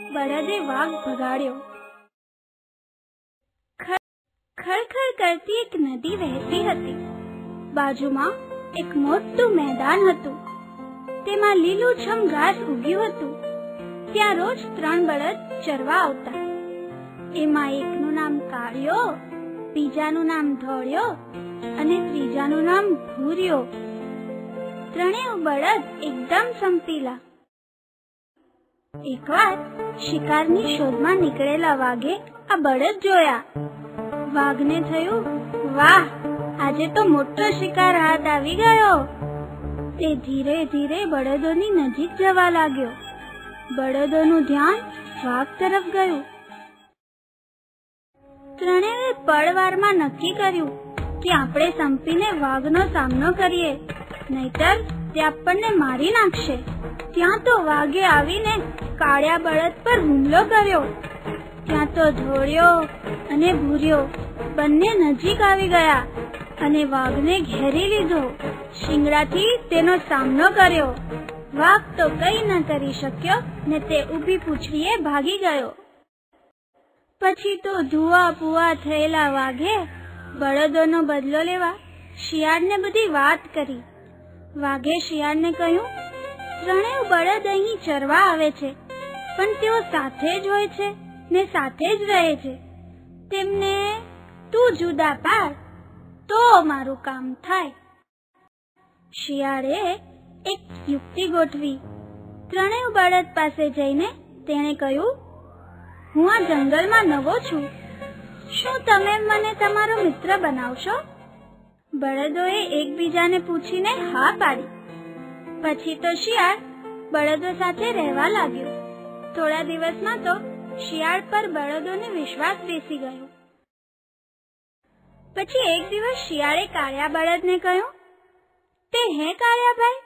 બળદે વાઘ ભગાડ્યો. ખળખળ કરતી એક નદી વહેતી હતી. બાજુમાં એક મોટું મેદાન હતું. તેમાં લીલુંછમ ઘાસ ઉગ્યું હતું. ત્યાં રોજ 3 બળદ ચરવા આવતા. એમાં એકનું નામ કાળિયો, બીજાનું નામ ધોળિયો અને ત્રીજાનું નામ ભૂરિયો. 3 બળદ એકદમ સંપીલા. એકવાર શિકારની શોધમાં નીકળેલા વાઘે આ બળદ જોયા. વાઘને થયું, વાહ, આજે તો મોટો શિકાર હાથ આવી ગયો. તે ધીરે ધીરે બળદોની નજીક જવા લાગ્યો. બળદોનું ધ્યાન વાઘ તરફ ગયું. 3એ પળવારમાં નક્કી કર્યું કે આપણે સંપીને વાઘનો સામનો કરીએ, નહીતર તે આપણને મારી નાખશે. ત્યાં તો વાઘે આવીને કાળિયા બળદ પર હુમલો કર્યો. ત્યાં તો ધોળિયો અને ભૂરિયો બંને નજીક આવી ગયા અને વાઘને ઘેરી લીધો. શિંગડાથી તેનો સામનો કર્યો. વાઘ તો કંઈ ન કરી શક્યો ને તે ઊભી પૂંછડીએ ભાગી ગયો. પછી તો ધુઆ પુઆ થયેલા વાઘે બળદોનો બદલો લેવા શિયાળને બધી વાત કરી. વાઘે શિયાળને કહ્યું, 3 બળદ અહીં ચરવા આવે છે, પણ તેઓ સાથે જ હોય છે ને સાથે જ રહે છે. તેમને તું જુદા પાડ તો મારું કામ થાય. શિયાળે એક યુક્તિ ગોઠવી. 3 બળદ પાસે જઈને તેણે કહ્યું, હું આ જંગલમાં નવો છું. શું તમે મને તમારો મિત્ર બનાવશો? બળદોએ એકબીજાને પૂછીને હા પાડી. પછી તો શિયાળ બળદો સાથે રહેવા લાગ્યો. થોડા દિવસમાં તો શિયાળ પર બળદોને વિશ્વાસ બેસી ગયો. પછી એક દિવસ શિયાળે કાળિયા બળદને કહ્યું, તે હે કાળિયાભાઈ,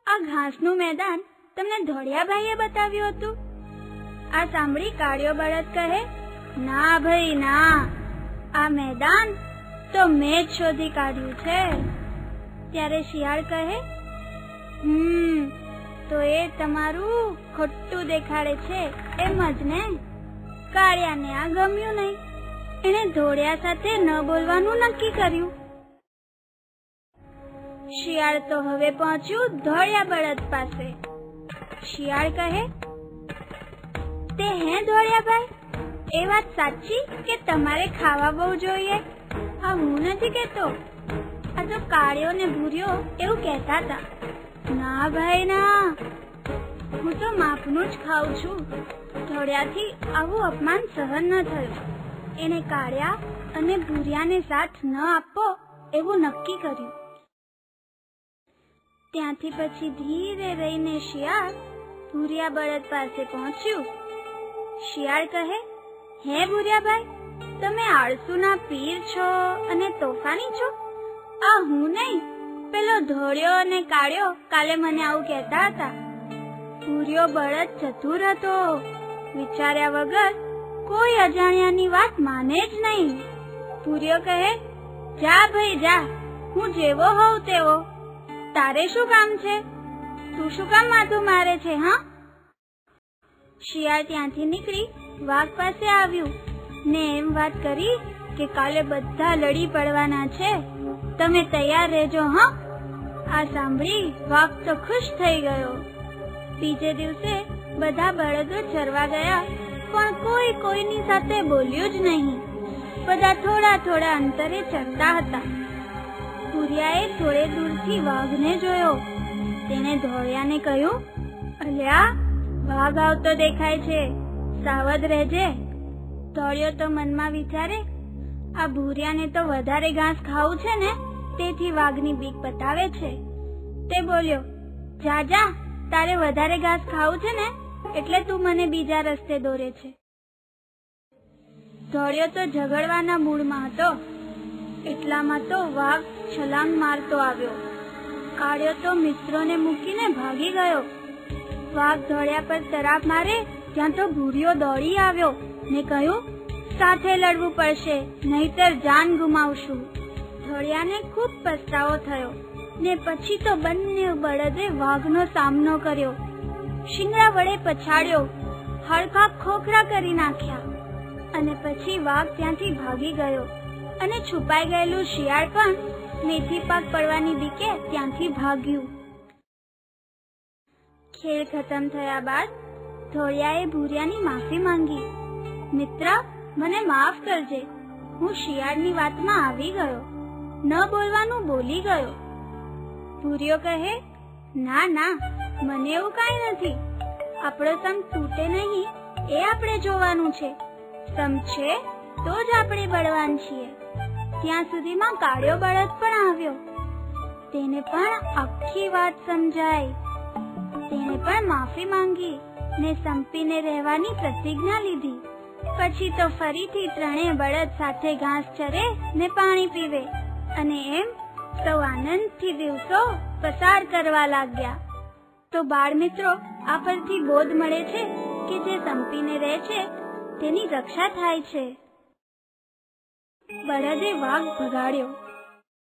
આ ઘાસનું મેદાન તમને ધોળિયાભાઈએ બતાવ્યું હતું? આ સાંભળી કાળિયો બળદ કહે, ના ભાઈ ના, આ મેદાન તો મેં જ શોધી કાઢ્યું છે. ત્યારે શિયાળ કહે, તો એ તમારું ખોટું દેખાડે છે એમ જ ને. કાળિયાને આ ગમ્યું નહીં. એણે ધોળિયા સાથે ન બોલવાનું નક્કી કર્યું. શિયાળ તો હવે પહોંચ્યું ધોળિયા બળદ પાસે. શિયાળ કહે, તે હે ધોળિયાભાઈ, એ વાત સાચી કે તમારે ખાવા બહુ જોઈએ? આ હું નથી કહેતો, આ તો કાળિયો ને ભૂરિયો એવું કહેતા હતા. ના ભાઈ ના, હું તો માપનું જ ખાઉં છું. ધોળિયાથી આવું અપમાન સહન ન થયું. એને કાળિયા અને ભૂરિયાને સાથ ન આપવો એવું નક્કી કર્યું. ત્યાંથી પછી ધીરે રહીને શિયાળ ભૂરિયા બળદ પાસે પહોંચ્યું. શિયાળ કહે, હે ભૂરિયાભાઈ, તમે આળસુના પીર છો અને તોફાની છો? આ હું નહીં, પેલો ધોળિયો અને કાળિયો કાલે મને આવું કહેતા હતા. ભૂરિયો બળદ ચતુર હતો. વિચાર્યા વગર કોઈ અજાણ્યાની વાત માને જ નહીં. ભૂરિયો કહે, જા ભાઈ જા, હું જેવો હોઉં તેવો. તારે શું કામ છે? તું શું કામ માથું મારે છે? હા. શિયાળ ત્યાંથી નીકળી વાઘ પાસે આવ્યું ને એમ વાત કરી કે કાલે બધા લડી પડવાના છે, તમે તૈયાર રહેજો. હા. આ સાંભળી વાઘ તો ખુશ થઈ ગયો. બીજે દિવસે બધા બળદો ચરવા ગયા, પણ કોઈ કોઈની સાથે બોલ્યું જ નહીં. બધા થોડા થોડા અંતરે ચરતા હતા. ભૂરિયાએ થોડે દૂરથી વાઘને જોયો. તેણે ધોળિયાને કહ્યું, અલ્યા, વાઘ આવતો દેખાય છે, સાવધ રહેજે. ધોળિયો તો મનમાં વિચારે, આ ભૂરિયાને તો વધારે ઘાસ ખાવું છે ને, તેથી વાઘની બીક બતાવે છે. તે બોલ્યો, જા જા, તારે વધારે ઘાસ ખાવું છે ને, એટલે તું મને બીજા રસ્તે દોરે છે. ધોળિયો તો ઝઘડવાના મૂડમાં હતો. એટલામાં તો વાઘ છલાંગ મારતો આવ્યો. કાળિયો તો મિત્રોને મૂકીને ભાગી ગયો. વાઘ ધોળિયા પર તરાપ મારે ત્યાં તો ભૂરિયો દોડી આવ્યો ને કહ્યું, સાથે લડવું પડશે, નહીતર જાન ગુમાવશું. ધોળિયાને ખૂબ પસ્તાવો થયો ને પછી તો બંને બળદે વાઘનો સામનો કર્યો. શિંગડા વડે પછાડ્યો, હળકા ખોખરા કરી નાખ્યા અને પછી વાઘ ત્યાંથી ભાગી ગયો અને છુપાઈ ગયેલું શિયાળ પણ મેથી પાક પડવાની બીકે ત્યાંથી ભાગ્યું. ખેલ ખતમ થયા બાદ ધોળિયાએ ભૂરિયાની માફી માંગી. મિત્ર, મને માફ કરજે, હું શિયાળની વાતમાં આવી ગયો, ન બોલવાનું બોલી ગયો. ભૂરિયો કહે, ના ના, મને એવું કાંઈ નથી. આપણો સમ તૂટે નહીં એ આપણે જોવાનું છે. સમ છે તો જ આપણે બળવાન છીએ. ત્યાં સુધીમાં કાળિયો બળદ પણ આવ્યો. તેને પણ આખી વાત સમજાઈ. તેને પણ માફી માંગી ને સંપીને રહેવાની પ્રતિજ્ઞા લીધી. પછી તો ફરીથી ત્રણેય બળદ સાથે ઘાસ ચરે ને પાણી પીવે અને એમ સૌ આનંદથી દિવસો પસાર કરવા લાગ્યા. તો બાળ મિત્રો, આ પરથી બોધ મળે છે કે જે સંપીને રહે છે તેની રક્ષા થાય છે. બળદે વાઘ ભગાડ્યો.